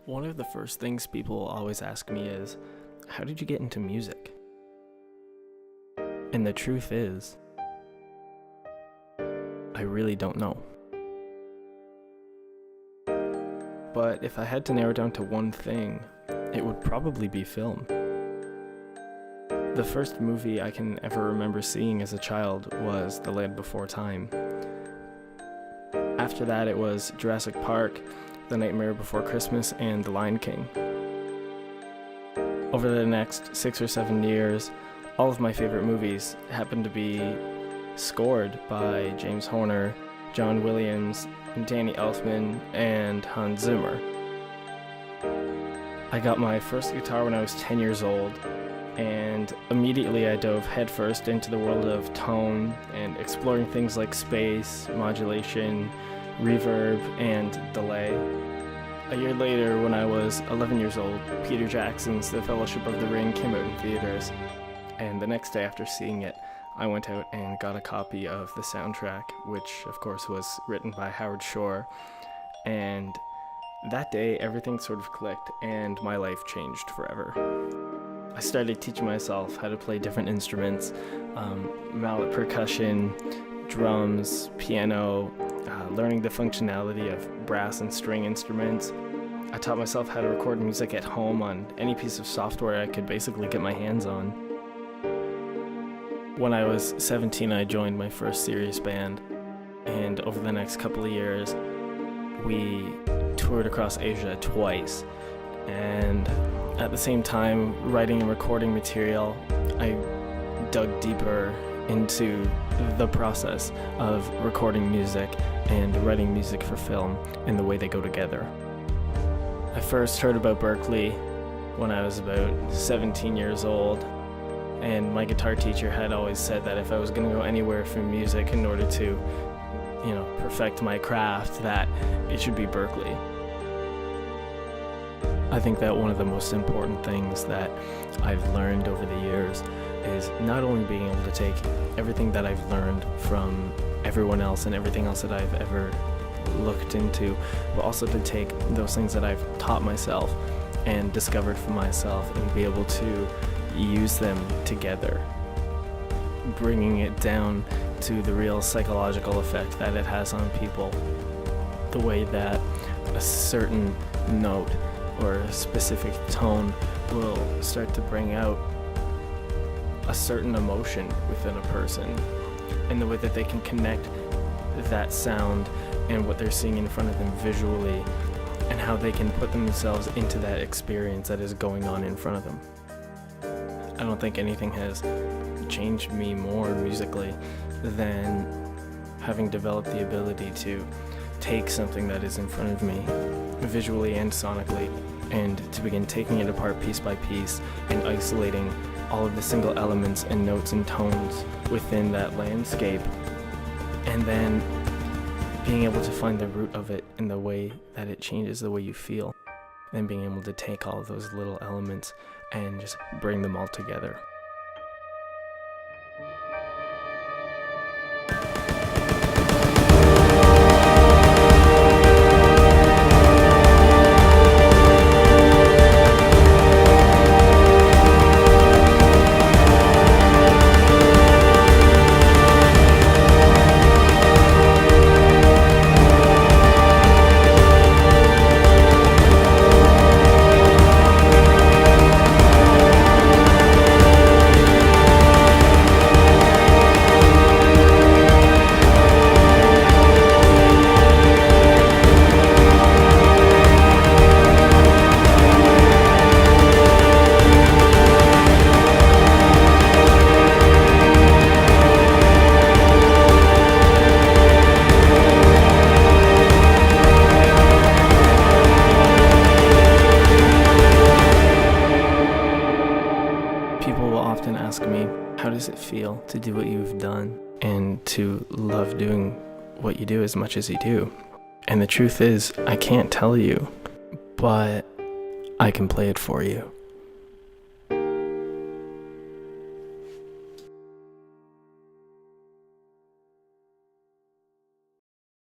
One of the first things people always ask me is, how did you get into music? And the truth is, I really don't know. But if I had to narrow it down to one thing, it would probably be film. The first movie I can ever remember seeing as a child was The Land Before Time. After that, it was Jurassic Park, The Nightmare Before Christmas, and The Lion King. Over the next 6 or 7 years, all of my favorite movies happened to be scored by James Horner, John Williams, Danny Elfman, and Hans Zimmer. I got my first guitar when I was 10 years old, and immediately I dove headfirst into the world of tone and exploring things like space, modulation, reverb, and delay. A year later, when I was 11 years old, Peter Jackson's The Fellowship of the Ring came out in theaters, and the next day after seeing it, I went out and got a copy of the soundtrack, which of course was written by Howard Shore, and that day everything sort of clicked and my life changed forever. I started teaching myself how to play different instruments, mallet percussion, drums, piano, learning the functionality of brass and string instruments. I taught myself how to record music at home on any piece of software I could basically get my hands on. When I was 17, I joined my first serious band, and over the next couple of years, we toured across Asia twice, and at the same time, writing and recording material, I dug deeper into the process of recording music and writing music for film and the way they go together. I first heard about Berklee when I was about 17 years old, and my guitar teacher had always said that if I was going to go anywhere for music in order to, perfect my craft, that it should be Berklee. I think that one of the most important things that I've learned over the years is not only being able to take everything that I've learned from everyone else and everything else that I've ever looked into, but also to take those things that I've taught myself and discovered for myself and be able to use them together, bringing it down to the real psychological effect that it has on people. The way that a certain note or a specific tone will start to bring out a certain emotion within a person, and the way that they can connect that sound and what they're seeing in front of them visually, and how they can put themselves into that experience that is going on in front of them. I don't think anything has changed me more musically than having developed the ability to take something that is in front of me, visually and sonically, and to begin taking it apart piece by piece and isolating all of the single elements and notes and tones within that landscape, and then being able to find the root of it in the way that it changes the way you feel, and being able to take all of those little elements and just bring them all together. People will often ask me, how does it feel to do what you've done and to love doing what you do as much as you do? And the truth is, I can't tell you, but I can play it for you.